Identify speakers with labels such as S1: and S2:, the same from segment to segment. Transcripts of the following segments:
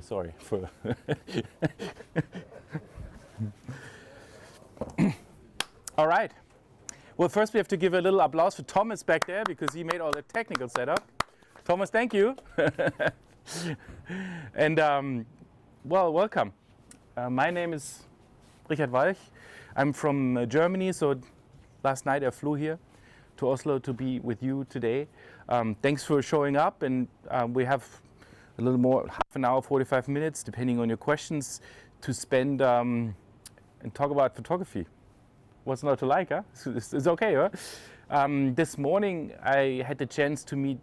S1: Sorry for. All right. Well, first we have to give a little applause for Thomas back there because he made all the technical setup. Thomas, thank you. And well, welcome. My name is Walch. I'm from Germany, so last night I flew here to Oslo to be with you today. Thanks for showing up, and we have a little more, half an hour, 45 minutes, depending on your questions, to spend and talk about photography. What's not to like, huh? It's okay, huh? This morning I had the chance to meet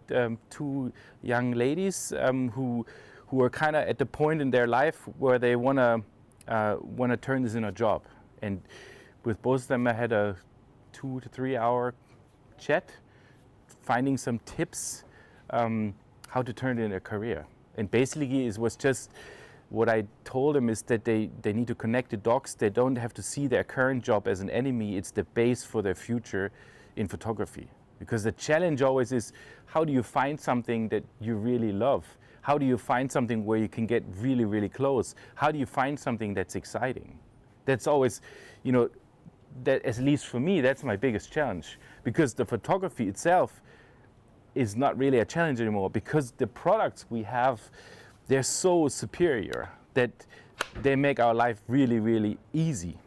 S1: two young ladies who are kind of at the point in their life where they want to turn this in a job. And with both of them I had a 2 to 3 hour chat, finding some tips how to turn it in a career. And basically it was just what I told them is that they need to connect the dots. They don't have to see their current job as an enemy. It's the base for their future in photography. Because the challenge always is, how do you find something that you really love? How do you find something where you can get really, really close? How do you find something that's exciting? That's always, you know, that at least for me, that's my biggest challenge. Because the photography itself is not really a challenge anymore, because the products we have, they're so superior that they make our life really, really easy.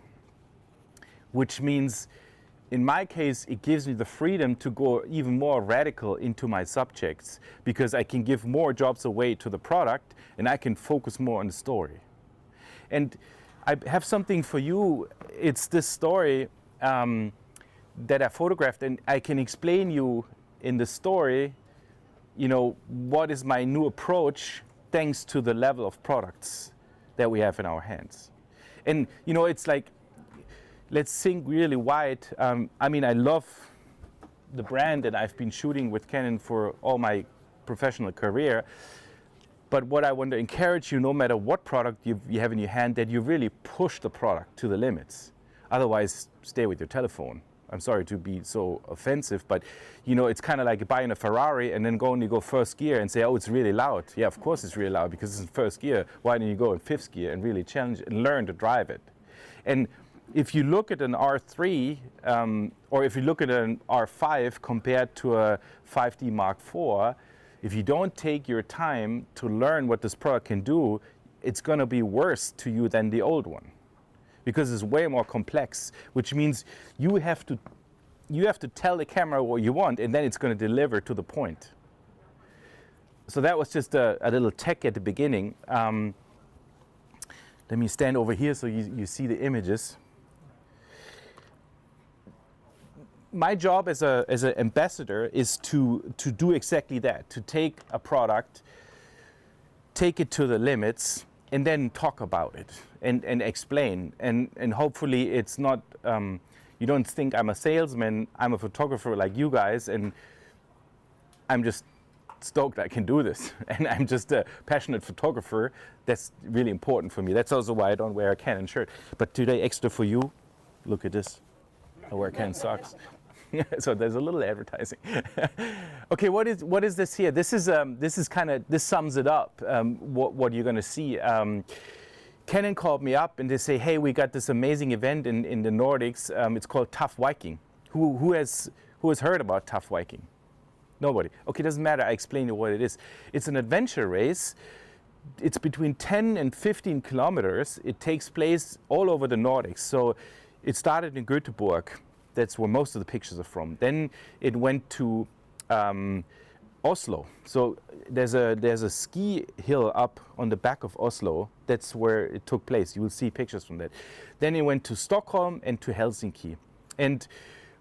S1: Which means, in my case, it gives me the freedom to go even more radical into my subjects, because I can give more jobs away to the product and I can focus more on the story. And I have something for you. It's this story that I photographed, and I can explain you in the story, you know, what is my new approach thanks to the level of products that we have in our hands. And, you know, it's like, let's think really wide. I mean, I love the brand that I've been shooting with Canon for all my professional career. But what I want to encourage you, no matter what product you have in your hand, that you really push the product to the limits. Otherwise, stay with your telephone. I'm sorry to be so offensive, but you know, it's kind of like buying a Ferrari and then you go first gear and say, oh, it's really loud. Yeah, of course it's really loud because it's in first gear. Why don't you go in fifth gear and really challenge and learn to drive it? And if you look at an R3 or if you look at an R5 compared to a 5D Mark IV, if you don't take your time to learn what this product can do, it's going to be worse to you than the old one, because it's way more complex, which means you have to tell the camera what you want, and then it's going to deliver to the point. So that was just a little tech at the beginning. Let me stand over here so you see the images. My job as an ambassador is to do exactly that, to take a product, take it to the limits, and then talk about it and explain. And hopefully it's not, you don't think I'm a salesman, I'm a photographer like you guys, and I'm just stoked I can do this. And I'm just a passionate photographer. That's really important for me. That's also why I don't wear a Canon shirt. But today, extra for you, look at this. I wear Canon socks. So there's a little advertising. Okay, what is this here? This is this sums it up. What you're going to see. Canon called me up and they say, hey, we got this amazing event in the Nordics. It's called Tough Viking. Who has heard about Tough Viking? Nobody. Okay, doesn't matter. I explain you what it is. It's an adventure race. It's between 10 and 15 kilometers. It takes place all over the Nordics. So it started in Göteborg. That's where most of the pictures are from. Then it went to Oslo. So there's a ski hill up on the back of Oslo. That's where it took place. You will see pictures from that. Then it went to Stockholm and to Helsinki. And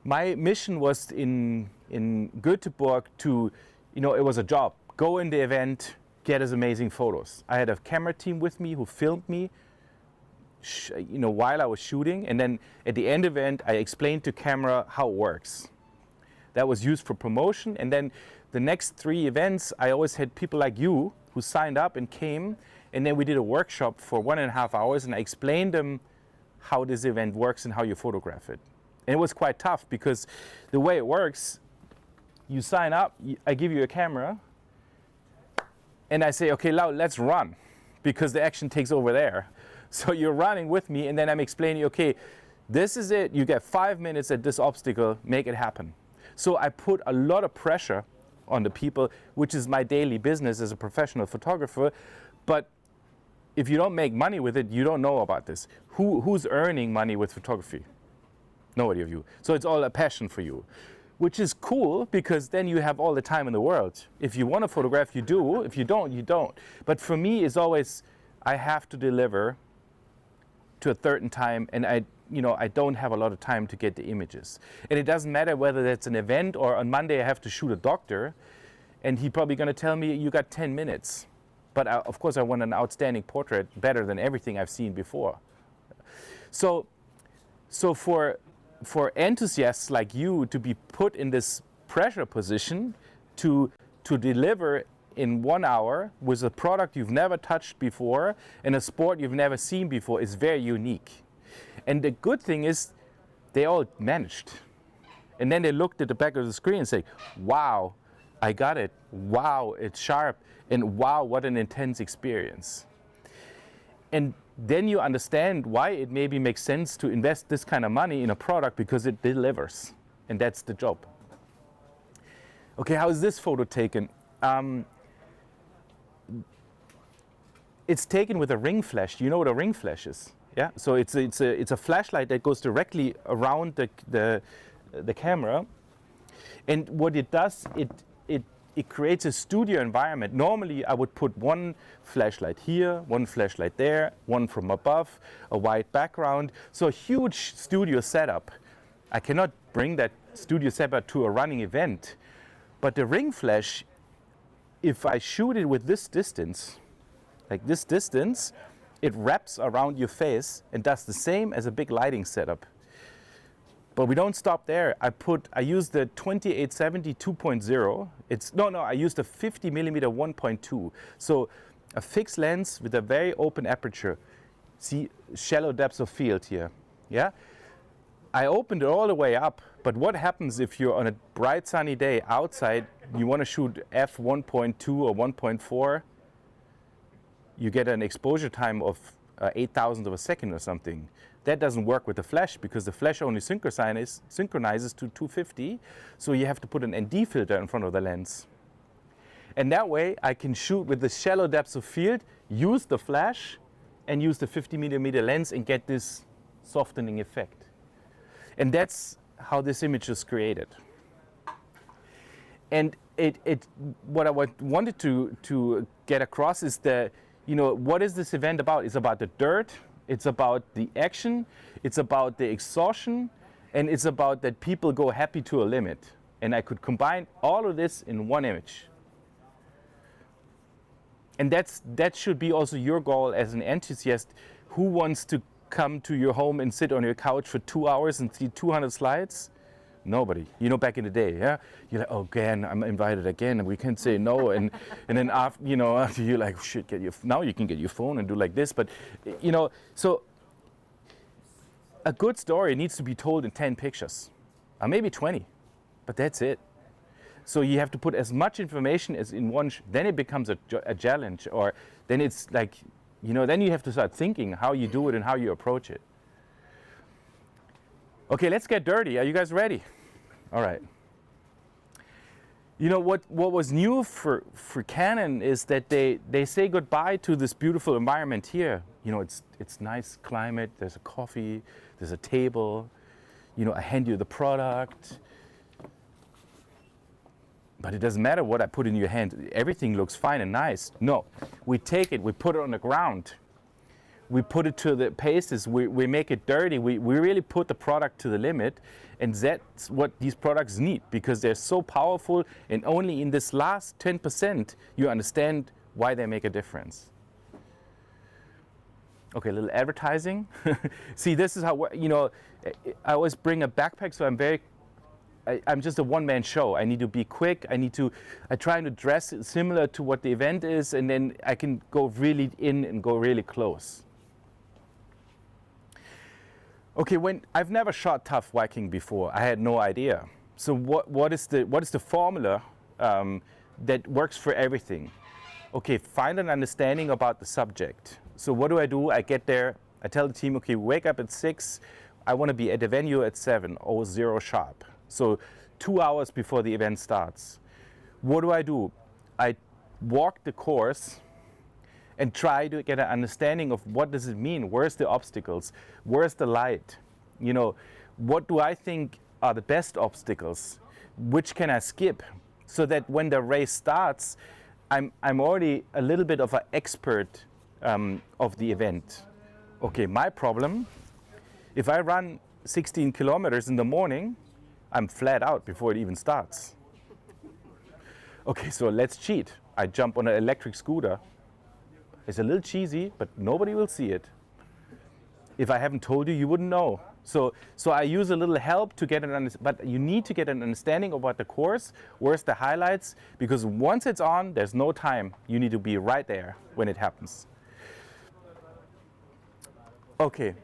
S1: my mission was in Göteborg to, you know, it was a job. Go in the event, get us amazing photos. I had a camera team with me who filmed me, you know, while I was shooting, and then at the end of the event I explained to camera how it works. That was used for promotion, and then the next 3 events I always had people like you who signed up and came, and then we did a workshop for 1.5 hours and I explained them how this event works and how you photograph it. And it was quite tough because the way it works, you sign up, I give you a camera and I say, okay, now let's run. because the action takes over there. So you're running with me, and then I'm explaining, okay, this is it. You get 5 minutes at this obstacle, make it happen. So I put a lot of pressure on the people, which is my daily business as a professional photographer. But if you don't make money with it, you don't know about this. Who's earning money with photography? Nobody of you. So it's all a passion for you, which is cool, because then you have all the time in the world. If you want to photograph, you do. If you don't, you don't. But for me, it's always, I have to deliver to a certain time, and I don't have a lot of time to get the images. And it doesn't matter whether that's an event or on Monday I have to shoot a doctor, and he's probably going to tell me, you got 10 minutes. But of course I want an outstanding portrait, better than everything I've seen before. So for enthusiasts like you to be put in this pressure position to deliver in 1 hour with a product you've never touched before and a sport you've never seen before is very unique. And the good thing is they all managed. And then they looked at the back of the screen and say, wow, I got it. Wow, it's sharp. And wow, what an intense experience. And then you understand why it maybe makes sense to invest this kind of money in a product, because it delivers. And that's the job. Okay, how is this photo taken? It's taken with a ring flash. Do you know what a ring flash is? Yeah, so it's a flashlight that goes directly around the camera, and what it does, it creates a studio environment. Normally I would put one flashlight here, one flashlight there, one from above, a white background, so a huge studio setup. I cannot bring that studio setup to a running event, but the ring flash, if I shoot it with this distance, like this distance, it wraps around your face and does the same as a big lighting setup. But we don't stop there. I used the 2870 2.0. I used a 50mm 1.2. So a fixed lens with a very open aperture. See, shallow depths of field here. Yeah? I opened it all the way up, but what happens if you're on a bright sunny day outside, you want to shoot f1.2 or 1.4? You get an exposure time of 8,000th of a second or something. That doesn't work with the flash, because the flash only synchronizes to 250, so you have to put an ND filter in front of the lens. And that way I can shoot with the shallow depths of field, use the flash, and use the 50mm lens and get this softening effect. And that's how this image is created. And what I wanted to get across is that, what is this event about? It's about the dirt, it's about the action, it's about the exhaustion, and it's about that people go happy to a limit. And I could combine all of this in one image. And that should be also your goal as an enthusiast. Who wants to come to your home and sit on your couch for 2 hours and see 200 slides? Nobody. Back in the day, yeah? You're like, oh, again, I'm invited again, and we can't say no. And then after you're like, oh, shit, now you can get your phone and do like this. But, so a good story needs to be told in 10 pictures, or maybe 20, but that's it. So you have to put as much information as in one, then it becomes a challenge, or then it's like, then you have to start thinking how you do it and how you approach it. Okay, let's get dirty. Are you guys ready? All right. What was new for Canon is that they say goodbye to this beautiful environment here. It's nice climate, there's a coffee, there's a table, I hand you the product. But it doesn't matter what I put in your hand, everything looks fine and nice. No, we take it, we put it on the ground. We put it to the paces, we make it dirty, we really put the product to the limit, and that's what these products need, because they're so powerful, and only in this last 10% you understand why they make a difference. Okay, a little advertising. See, this is how, I always bring a backpack, so I'm just a one-man show. I need to be quick, I try to dress similar to what the event is, and then I can go really in and go really close. Okay, I've never shot Tough Viking before. I had no idea. So what is the formula that works for everything? okay, find an understanding about the subject. So what do? I get there, I tell the team, okay, wake up at 6, I want to be at the venue at 7:00 sharp. So 2 hours before the event starts. What do? I walk the course and try to get an understanding of what does it mean, where's the obstacles, where's the light, you know, what do I think are the best obstacles, which can I skip, so that when the race starts, I'm already a little bit of an expert of the event. Okay, my problem, if I run 16 kilometers in the morning, I'm flat out before it even starts. Okay, so let's cheat. I jump on an electric scooter. It's a little cheesy, but nobody will see it. If I haven't told you, you wouldn't know. So I use a little help to get an understanding, but you need to get an understanding about the course, where's the highlights, because once it's on, there's no time. You need to be right there when it happens. Okay,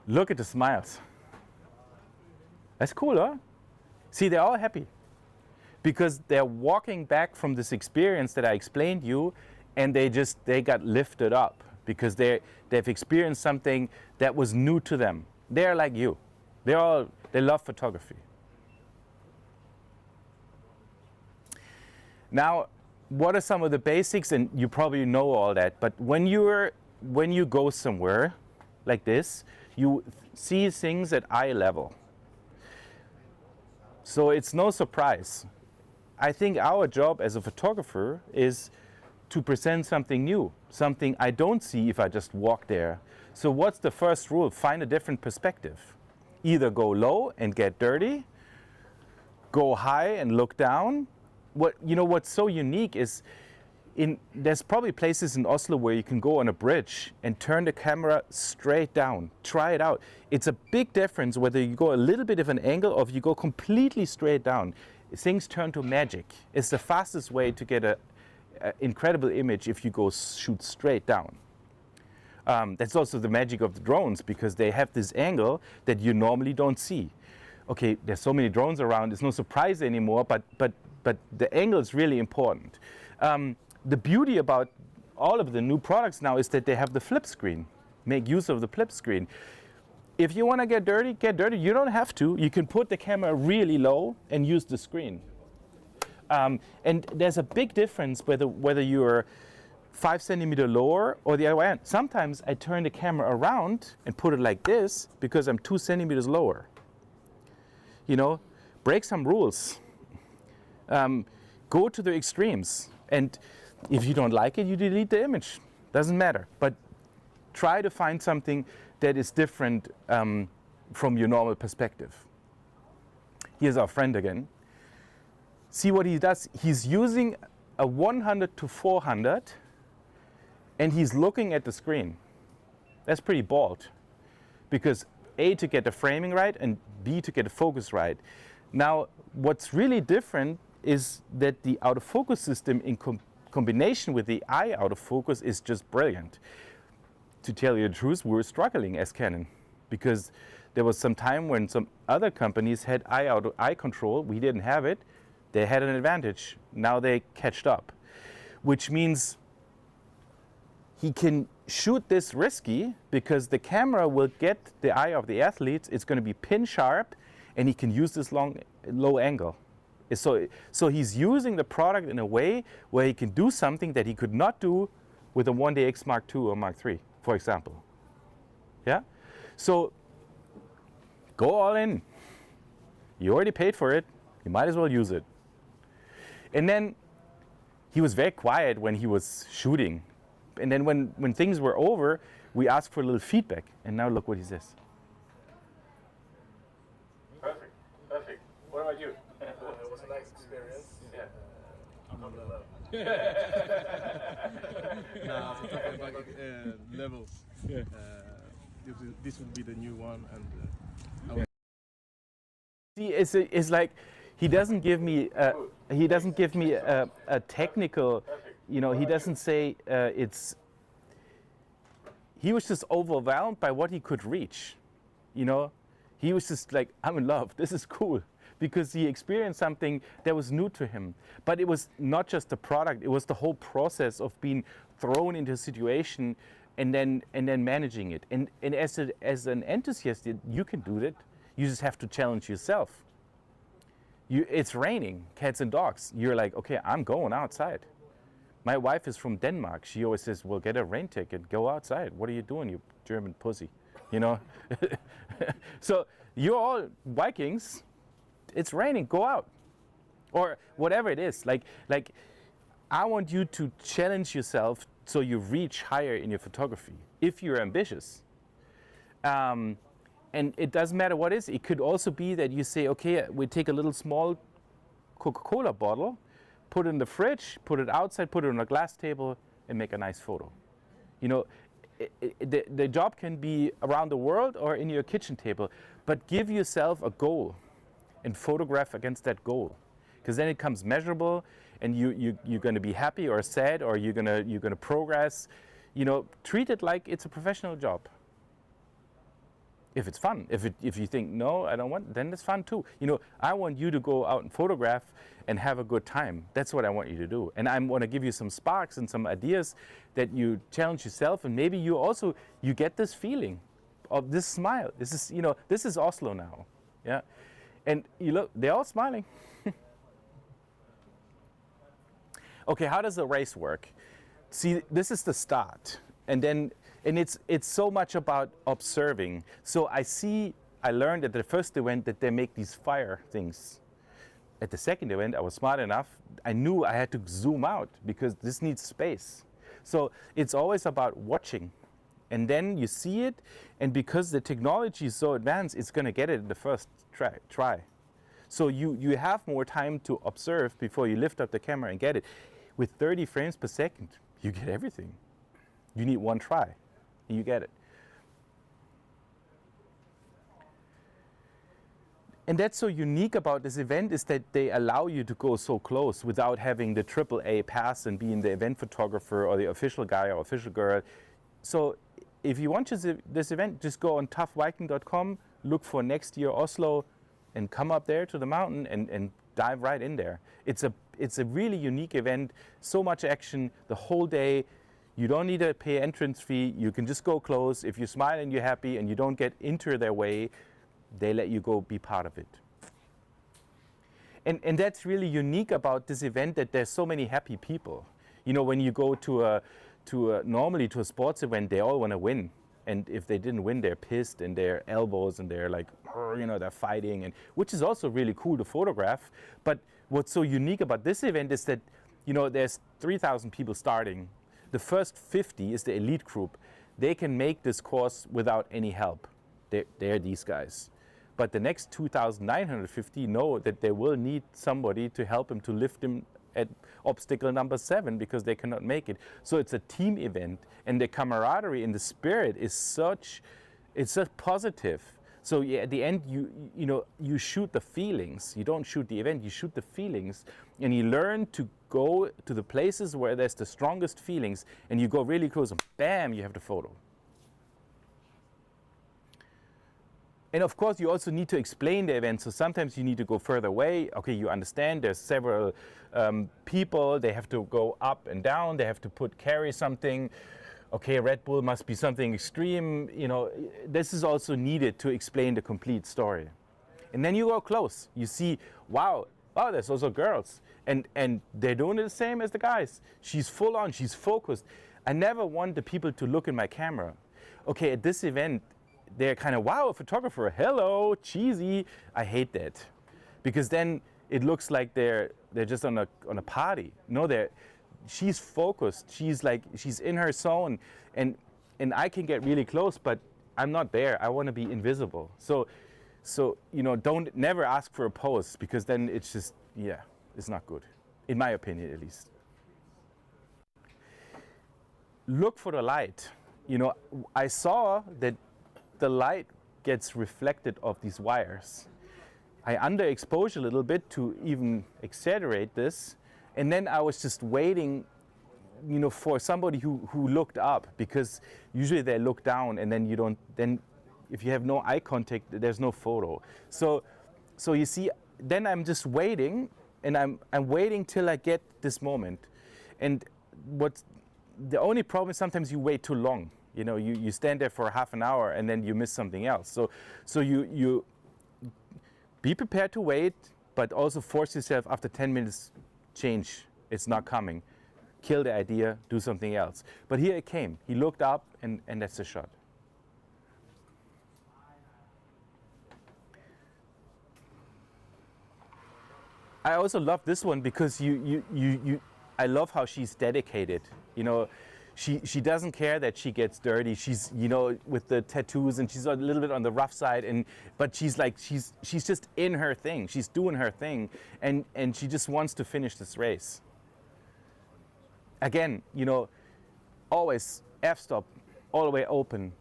S1: look at the smiles. That's cool, huh? See, they're all happy because they're walking back from this experience that I explained you, and they got lifted up because they've experienced something that was new to them. They're like you. They love photography. Now, what are some of the basics? And you probably know all that, but when you go somewhere like this, you see things at eye level. So it's no surprise. I think our job as a photographer is to present something new, something I don't see if I just walk there. So what's the first rule? Find a different perspective. Either go low and get dirty, go high and look down. What's so unique is there's probably places in Oslo where you can go on a bridge and turn the camera straight down. Try it out. It's a big difference whether you go a little bit of an angle or if you go completely straight down. Things turn to magic. It's the fastest way to get an incredible image if you go shoot straight down. That's also the magic of the drones, because they have this angle that you normally don't see. Okay, there's so many drones around, it's no surprise anymore, but the angle is really important. The beauty about all of the new products now is that they have the flip screen. Make use of the flip screen. If you want to get dirty, get dirty. You don't have to. You can put the camera really low and use the screen. And there's a big difference whether you're 5 centimeters lower or the other way. Sometimes I turn the camera around and put it like this because I'm 2 centimeters lower. You know, break some rules. Go to the extremes. And if you don't like it, you delete the image. Doesn't matter. But try to find something that is different from your normal perspective. Here's our friend again. See what he does. He's using a 100 to 400 and he's looking at the screen. That's pretty bold, because A, to get the framing right, and B, to get the focus right. Now, what's really different is that the autofocus system in combination with the eye autofocus is just brilliant. To tell you the truth, we were struggling as Canon, because there was some time when some other companies had eye control. We didn't have it. They had an advantage. Now they catched up, which means he can shoot this risky because the camera will get the eye of the athletes. It's going to be pin sharp, and he can use this low angle. So he's using the product in a way where he can do something that he could not do with a 1DX Mark II or Mark III, for example. Yeah? So go all in. You already paid for it. You might as well use it. And then he was very quiet when he was shooting. And then when things were over, we asked for a little feedback. And now look what he says.
S2: Perfect, perfect. What about you?
S3: It was a nice experience.
S2: Yeah.
S3: Tough Viking levels.
S1: Yeah.
S3: This will be the new one, and
S1: See, it's like he doesn't give me a technical, you know, he doesn't say he was just overwhelmed by what he could reach, you know. He was just like, I'm in love, this is cool. because he experienced something that was new to him. But it was not just the product, it was the whole process of being thrown into a situation and then managing it. And as an enthusiast, you can do that. You just have to challenge yourself. It's raining, cats and dogs. You're like, okay, I'm going outside. My wife is from Denmark. She always says, well, get a rain ticket, go outside. What are you doing, you German pussy? You know? So you're all Vikings. It's raining, go out. Or whatever it is. Like I want you to challenge yourself so you reach higher in your photography, if you're ambitious. And it doesn't matter what it is. It could also be that you say, okay, we take a little small Coca-Cola bottle, put it in the fridge, put it outside, put it on a glass table, and make a nice photo. You know, the job can be around the world or in your kitchen table, but give yourself a goal and photograph against that goal. Because then it comes measurable, and you're going to be happy or sad, or you're going to progress. You know, treat it like it's a professional job. If it's fun, if you think, no, I don't want, then it's fun too. You know, I want you to go out and photograph and have a good time. That's what I want you to do. And I want to give you some sparks and some ideas that you challenge yourself, and maybe you get this feeling of this smile. This is, you know, this is Oslo now. Yeah. And you look, they're all smiling. Okay, how does the race work? See, this is the start. And it's so much about observing. So I learned at the first event that they make these fire things. At the second event, I was smart enough, I knew I had to zoom out because this needs space. So it's always about watching. And then you see it, and because the technology is so advanced, it's going to get it in the first try. So you have more time to observe before you lift up the camera and get it. With 30 frames per second, you get everything. You need one try, and you get it. And that's so unique about this event, is that they allow you to go so close without having the AAA pass and being the event photographer or the official guy or official girl. So if you want this event, just go on toughviking.com, look for next year Oslo, and come up there to the mountain and dive right in there. It's a really unique event, so much action the whole day. You don't need to pay entrance fee. You can just go close. If you smile and you're happy and you don't get into their way, they let you go be part of it. And that's really unique about this event, that there's so many happy people. You know, when you go normally to a sports event, they all want to win. And if they didn't win, they're pissed and they're elbows and they're like, you know, they're fighting, and which is also really cool to photograph. But what's so unique about this event is that, you know, there's 3,000 people starting. The first 50 is the elite group. They can make this course without any help. They're these guys. But the next 2,950 know that they will need somebody to help them to lift them at obstacle number 7 because they cannot make it. So it's a team event, and the camaraderie and the spirit is it's such positive. So yeah, at the end, you shoot the feelings. You don't shoot the event, you shoot the feelings, and you learn to go to the places where there's the strongest feelings, and you go really close, and bam, you have the photo. And of course, you also need to explain the event. So sometimes you need to go further away. Okay, you understand there's several people. They have to go up and down. They have to carry something. Okay, Red Bull must be something extreme. You know, this is also needed to explain the complete story. And then you go close. You see, wow, there's also girls. And they're doing it the same as the guys. She's full on. She's focused. I never want the people to look in my camera. Okay, at this event, they're kind of, wow, a photographer, hello, cheesy. I hate that, because then it looks like they're just on a party. No, she's focused. She's in her zone, and I can get really close, but I'm not there. I want to be invisible. So you know, never ask for a pose, because then it's just, yeah, it's not good, in my opinion at least. Look for the light. You know, I saw that the light gets reflected off these wires. I underexposed a little bit to even exaggerate this, and then I was just waiting, you know, for somebody who looked up, because usually they look down, and then if you have no eye contact, there's no photo. So you see, then I'm just waiting, and I'm waiting till I get this moment. And the only problem is sometimes you wait too long. You know, you stand there for half an hour and then you miss something else. So you be prepared to wait, but also force yourself after 10 minutes, change. It's not coming. Kill the idea, do something else. But here it came. He looked up, and that's the shot. I also love this one because I love how she's dedicated. You know, she doesn't care that she gets dirty. She's, you know, with the tattoos, and she's a little bit on the rough side, but she's like, she's just in her thing. She's doing her thing, and she just wants to finish this race. Again, you know, always f-stop, all the way open.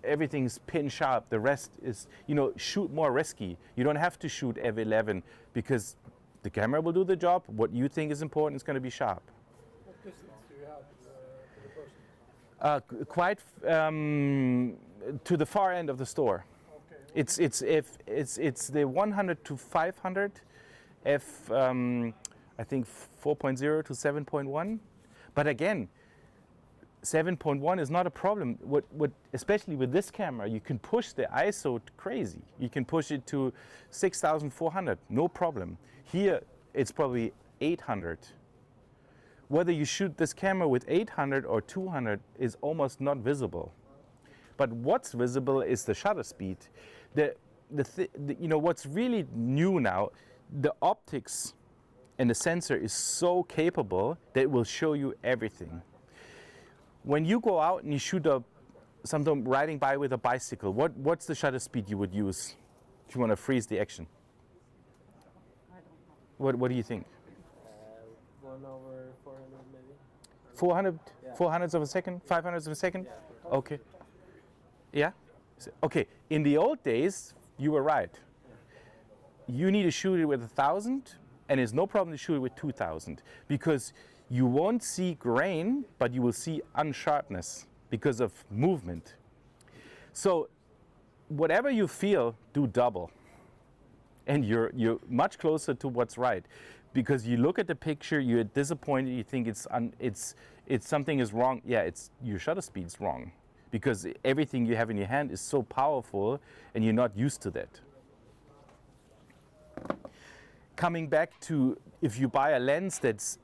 S1: Everything's pin sharp. The rest is, you know, shoot more risky. You don't have to shoot F11 because the camera will do the job. What you think is important is going to be sharp.
S4: What distance do you have to the person?
S1: Quite to the far end of the store.
S4: Okay.
S1: It's the 100 to 500 f. I think 4.0 to 7.1. But again, 7.1 is not a problem. Especially with this camera, you can push the ISO crazy. You can push it to 6,400, no problem. Here, it's probably 800. Whether you shoot this camera with 800 or 200 is almost not visible. But what's visible is the shutter speed. You know, what's really new now, the optics and the sensor is so capable that it will show you everything. When you go out and you shoot something riding by with a bicycle, what's the shutter speed you would use if you want to freeze the action?
S5: I don't know.
S1: What do you think?
S6: 1/400 maybe.
S1: 400,
S6: Yeah.
S1: 400ths of a second, 500ths of a second?
S6: Yeah.
S1: Okay. Yeah? Okay, in the old days, you were right. You need to shoot it with 1,000, and it's no problem to shoot it with 2,000, because you won't see grain, but you will see unsharpness because of movement. So whatever you feel, do double. And you're much closer to what's right. Because you look at the picture, you're disappointed, you think it's something is wrong. Yeah, your shutter speed's wrong. Because everything you have in your hand is so powerful and you're not used to that. Coming back to if you buy a lens that's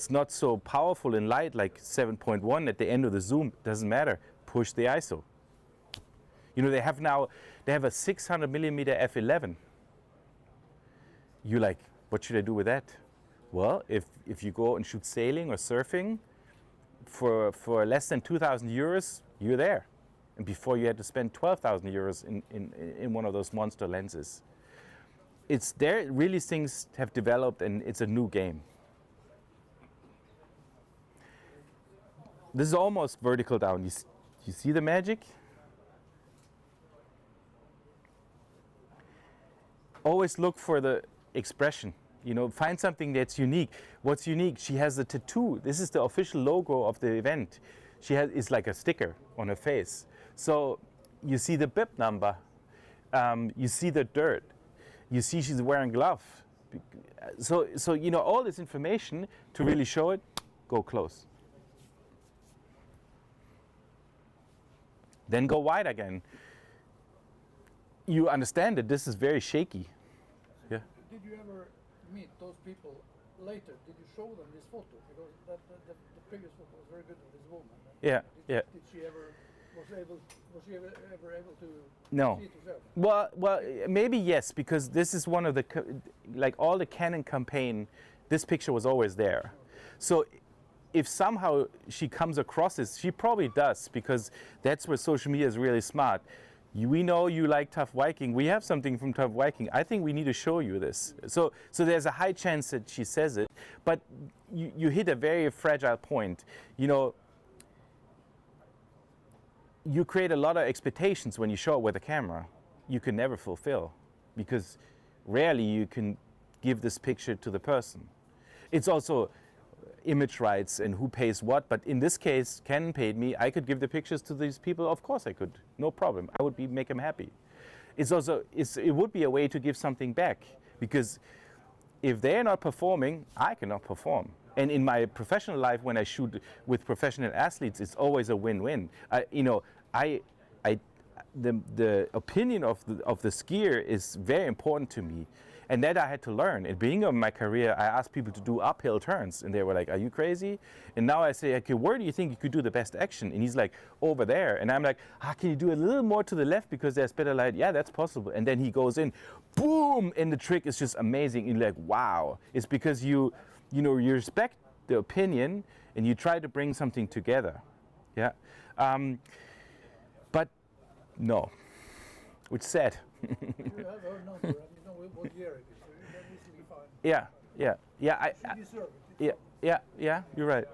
S1: not so powerful in light, like 7.1 at the end of the zoom, doesn't matter. Push the ISO. You know, they have a 600 millimeter f11. You're like, what should I do with that? Well, if you go and shoot sailing or surfing for less than 2,000 euros, you're there. And before you had to spend 12,000 euros in one of those monster lenses. It's there, really things have developed and it's a new game. This is almost vertical down. You see the magic? Always look for the expression. You know, find something that's unique. What's unique? She has a tattoo. This is the official logo of the event. It's like a sticker on her face. So you see the bib number. You see the dirt. You see she's wearing gloves. So you know, all this information to really show it, go close. Then go wide again. You understand that this is very shaky. Yeah.
S4: Did you ever meet those people later? Did you show them this photo? Because the previous photo was very good of this woman.
S1: Yeah, yeah.
S4: Did she ever was she ever able to
S1: No.
S4: see it herself?
S1: Well, maybe yes, because this is one of the, like all the Canon campaign, this picture was always there. So if somehow she comes across this, she probably does, because that's where social media is really smart. We know you like Tough Viking. We have something from Tough Viking. I think we need to show you this. So there's a high chance that she says it, but you hit a very fragile point. You know, you create a lot of expectations when you show it with a camera. You can never fulfill, because rarely you can give this picture to the person. It's also image rights and who pays what, but in this case, Canon paid me. I could give the pictures to these people. Of course I could, no problem. I would make them happy. it would be a way to give something back, because if they're not performing, I cannot perform. And in my professional life, when I shoot with professional athletes, it's always a win-win. The opinion of the skier is very important to me, and that I had to learn. At the beginning of my career, I asked people to do uphill turns, and they were like, "Are you crazy?" And now I say, "Okay, where do you think you could do the best action?" And he's like, "Over there." And I'm like, "Can you do a little more to the left because there's better light?" "Yeah, that's possible." And then he goes in, boom, and the trick is just amazing. And you're like, "Wow!" It's because you respect the opinion and you try to bring something together. Yeah. But no, which sad.
S4: You have her number and you know what year it is, so you can easily find.
S1: Yeah.
S4: She deserves it.
S1: Yeah. You're right.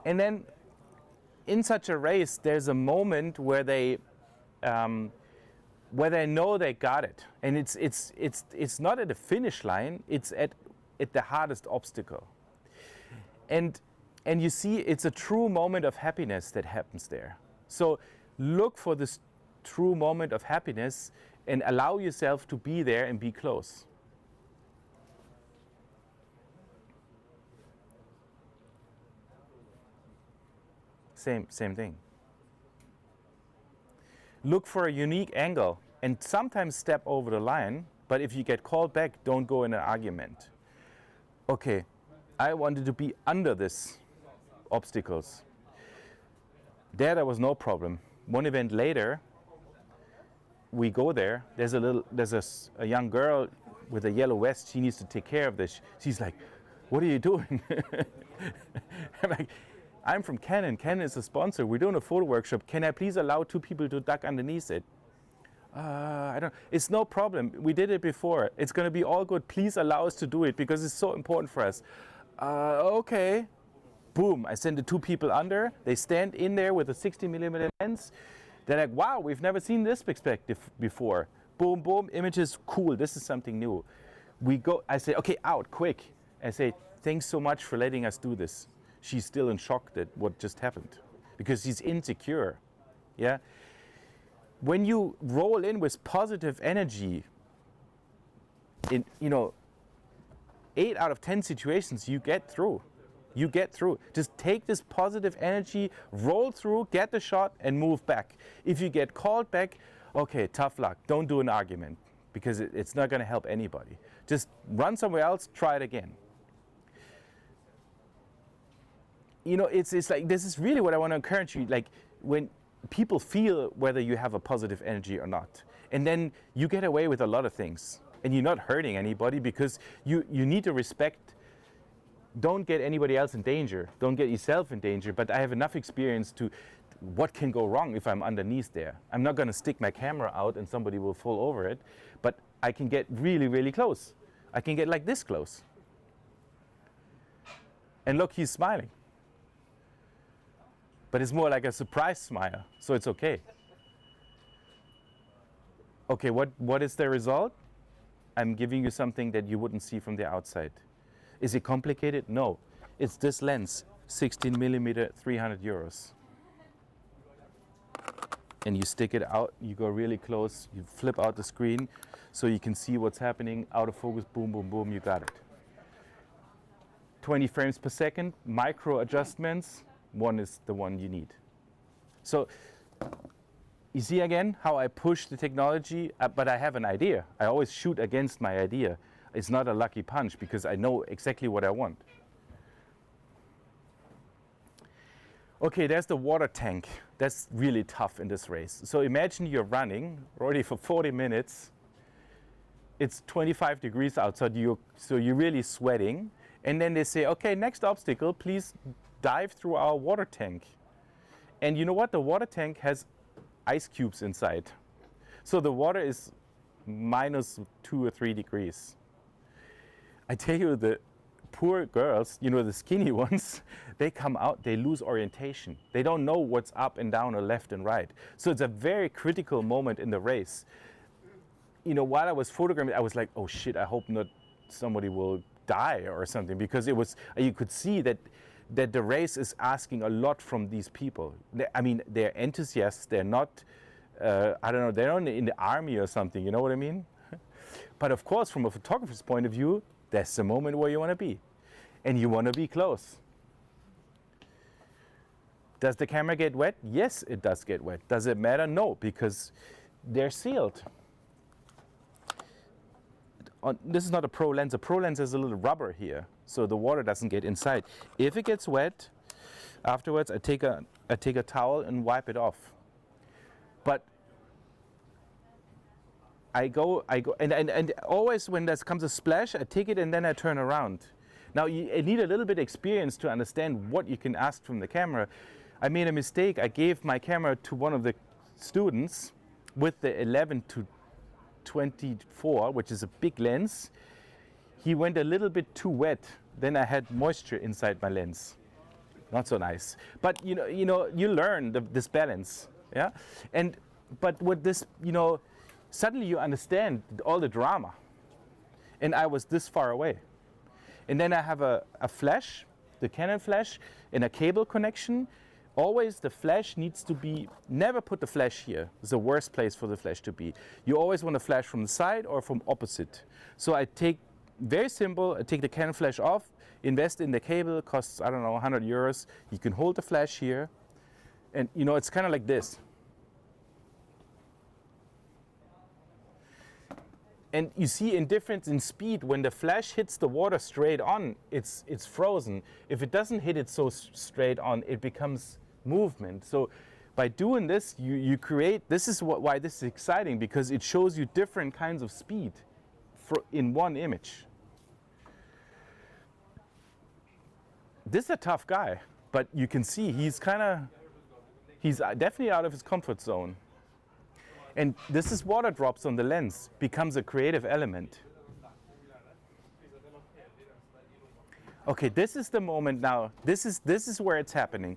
S1: And then, in such a race, there's a moment where they know they got it, and it's not at the finish line. It's at the hardest obstacle. And you see, it's a true moment of happiness that happens there. So look for this true moment of happiness and allow yourself to be there and be close. Same thing. Look for a unique angle and sometimes step over the line, but if you get called back, don't go in an argument. Okay, I wanted to be under this obstacles. There was no problem. One event later, we go there. There's a young girl with a yellow vest. She needs to take care of this. She's like, "What are you doing?" I'm like, "I'm from Canon. Canon is a sponsor. We're doing a photo workshop. Can I please allow 2 people to duck underneath it?" I don't. It's no problem. We did it before. It's going to be all good. Please allow us to do it because it's so important for us. Okay. Boom. I send the 2 people under. They stand in there with a 60mm lens. They're like, "Wow, we've never seen this perspective before." Boom, boom. Images. Cool. This is something new. We go. I say, "Okay, out, quick." I say, "Thanks so much for letting us do this." She's still in shock that what just happened because she's insecure. Yeah. When you roll in with positive energy, in 8 out of 10 situations you get through. You get through. Just take this positive energy, roll through, get the shot, and move back. If you get called back, okay, tough luck. Don't do an argument because it's not going to help anybody. Just run somewhere else, try it again. It's like, this is really what I want to encourage you. Like, when people feel whether you have a positive energy or not, and then you get away with a lot of things, and you're not hurting anybody because you need to respect. Don't get anybody else in danger. Don't get yourself in danger. But I have enough experience to what can go wrong if I'm underneath there. I'm not going to stick my camera out and somebody will fall over it, but I can get really, really close. I can get like this close. And look, he's smiling. But it's more like a surprise smile, so it's okay. Okay, what is the result? I'm giving you something that you wouldn't see from the outside. Is it complicated? No. It's this lens, 16mm, 300 euros. And you stick it out, you go really close, you flip out the screen so you can see what's happening, out of focus, boom, boom, boom, you got it. 20 frames per second, micro adjustments, one is the one you need. So you see again how I push the technology, but I have an idea. I always shoot against my idea. It's not a lucky punch because I know exactly what I want. Okay, there's the water tank. That's really tough in this race. So imagine you're running already for 40 minutes. It's 25 degrees outside, so you're really sweating. And then they say, okay, next obstacle, please dive through our water tank. And you know what? The water tank has ice cubes inside. So the water is -2 or 3 degrees. I tell you, the poor girls, the skinny ones, they come out, they lose orientation. They don't know what's up and down or left and right. So it's a very critical moment in the race. While I was photographing, I was like, oh shit, I hope not somebody will die or something, because you could see that that the race is asking a lot from these people. I mean, they're enthusiasts. They're not, I don't know, they're not in the army or something, you know what I mean? But of course, from a photographer's point of view, that's the moment where you want to be. And you want to be close. Does the camera get wet? Yes, it does get wet. Does it matter? No, because they're sealed. This is not a pro lens. A pro lens has a little rubber here, so the water doesn't get inside. If it gets wet, afterwards I take a towel and wipe it off. But I go, and always when there comes a splash, I take it and then I turn around. Now you need a little bit of experience to understand what you can ask from the camera. I made a mistake. I gave my camera to one of the students with the 11 to 24, which is a big lens. He went a little bit too wet. Then I had moisture inside my lens. Not so nice. But you learn this balance, yeah. But with this, suddenly you understand all the drama. And I was this far away. And then I have a flash, the Canon flash, and a cable connection. Always the flash needs to be, never put the flash here. It's the worst place for the flash to be. You always want to flash from the side or from opposite. So I take, very simple, I take the Canon flash off, invest in the cable, costs, I don't know, 100 euros. You can hold the flash here. And it's kind of like this. And you see a difference in speed. When the flash hits the water straight on, it's frozen. If it doesn't hit it so straight on, it becomes movement. So by doing this, you create, this is why this is exciting, because it shows you different kinds of speed in one image. This is a tough guy, but you can see he's definitely out of his comfort zone. And this is water drops on the lens, becomes a creative element. Okay, this is the moment now. This is where it's happening.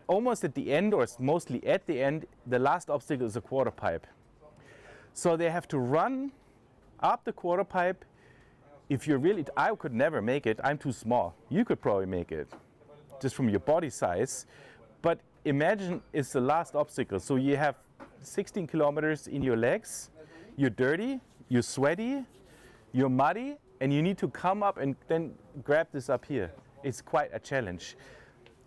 S1: Almost at the end, or mostly at the end, the last obstacle is a quarter pipe. So they have to run up the quarter pipe. If you're really, I could never make it. I'm too small. You could probably make it, just from your body size. But imagine it's the last obstacle. So you have 16 kilometers in your legs, you're dirty, you're sweaty, you're muddy, and you need to come up and then grab this up here. It's quite a challenge.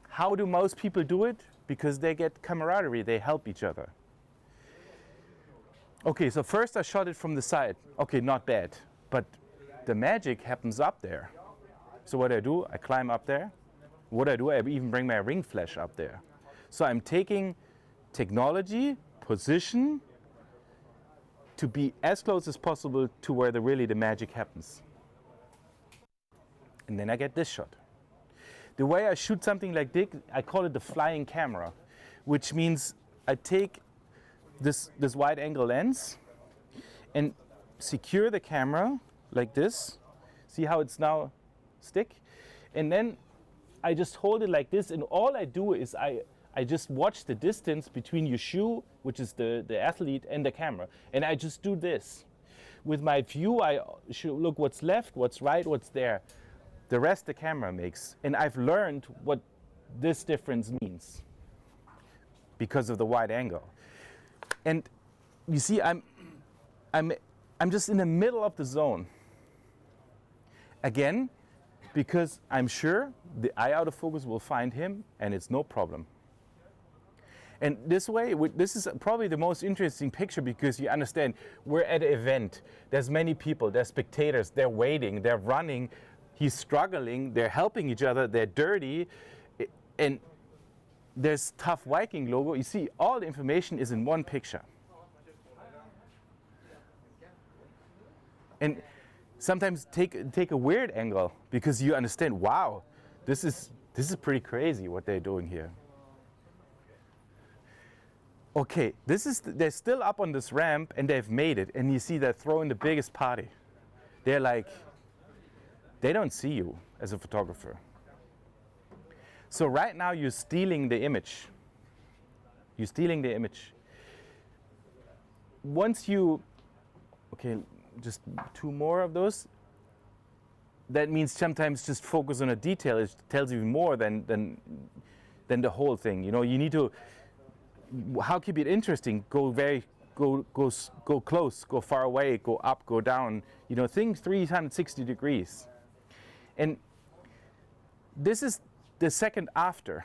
S1: How do most people do it? Because they get camaraderie, they help each other. Okay, so first I shot it from the side. Okay, not bad, but the magic happens up there. So what I do, I climb up there. What I do, I even bring my ring flash up there. So I'm taking technology, position, to be as close as possible to where the magic happens. And then I get this shot. The way I shoot something like this, I call it the flying camera, which means I take this wide angle lens and secure the camera like this. See how it's now stick? And then I just hold it like this, and all I do is I just watch the distance between your shoe, which is the athlete, and the camera. And I just do this. With my view, I should look what's left, what's right, what's there. The rest the camera makes. And I've learned what this difference means because of the wide angle. And you see, I'm just in the middle of the zone. Again, because I'm sure the eye out of focus will find him, and it's no problem. And this way, this is probably the most interesting picture, because you understand we're at an event. There's many people, there's spectators, they're waiting, they're running, he's struggling, they're helping each other, they're dirty, and there's Tough Viking logo. You see, all the information is in one picture. And sometimes take a weird angle, because you understand, wow, this is pretty crazy what they're doing here. Okay, they're still up on this ramp and they've made it, and you see they're throwing the biggest party. They're like, they don't see you as a photographer. So right now you're stealing the image. You're stealing the image. Once you, okay, just two more of those. that means sometimes just focus on a detail. It tells you more than the whole thing. You know, you need to, how keep it interesting? Go close, go far away, go up, go down. You know, think 360 degrees. And this is the second after.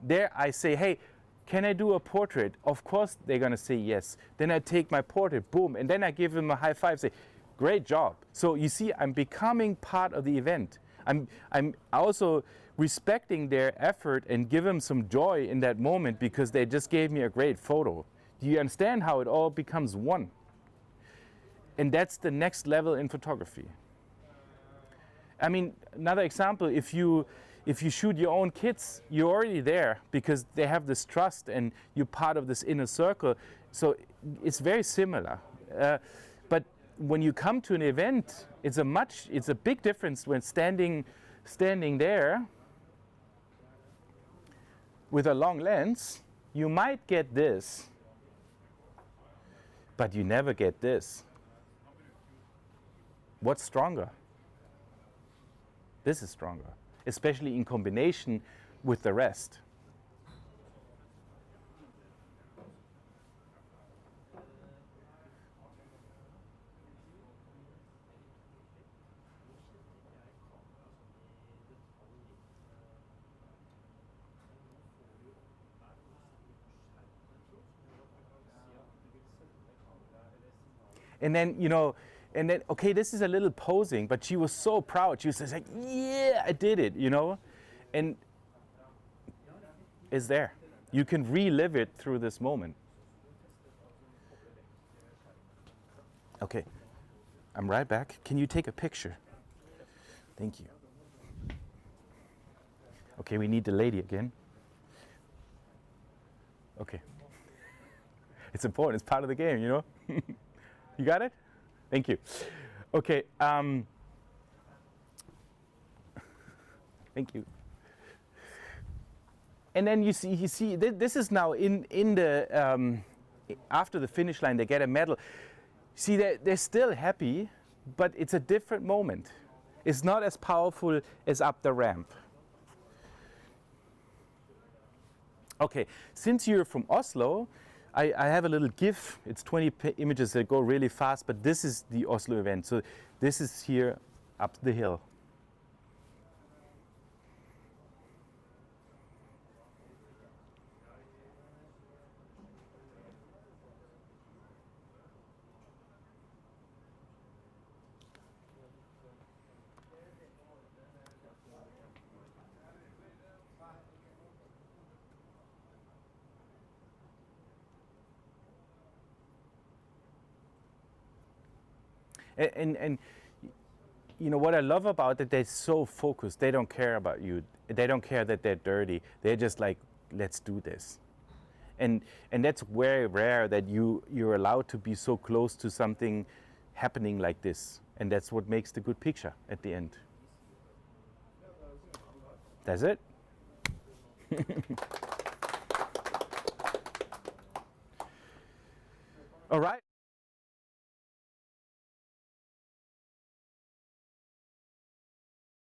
S1: There I say, hey, can I do a portrait? Of course they're gonna say yes. Then I take my portrait, boom, and then I give them a high five, say, great job. So you see, I'm becoming part of the event. I'm also respecting their effort and give them some joy in that moment because they just gave me a great photo. Do you understand how it all becomes one? And that's the next level in photography. I mean, another example, if you shoot your own kids, you're already there because they have this trust and you're part of this inner circle. So it's very similar. But when you come to an event, it's a big difference when standing there with a long lens. You might get this, but you never get this. What's stronger? This is stronger, especially in combination with the rest. And then, you know, okay, this is a little posing, but she was so proud. She was just like, yeah, I did it, you know? And it's there. You can relive it through this moment. Okay, I'm right back. Can you take a picture? Thank you. Okay, we need the lady again. Okay. It's important, it's part of the game, you know? You got it? Thank you. Okay. Thank you. And then you see, this is now in the after the finish line, they get a medal. See, they're still happy, but it's a different moment. It's not as powerful as up the ramp. Okay, since you're from Oslo, I have a little GIF. It's 20 images that go really fast, but this is the Oslo event. So this is here up the hill. And you know what I love about it, they're so focused. They don't care about you. They don't care that they're dirty. They're just like, let's do this. And that's very rare that you're allowed to be so close to something happening like this. And that's what makes the good picture at the end. That's it. All right.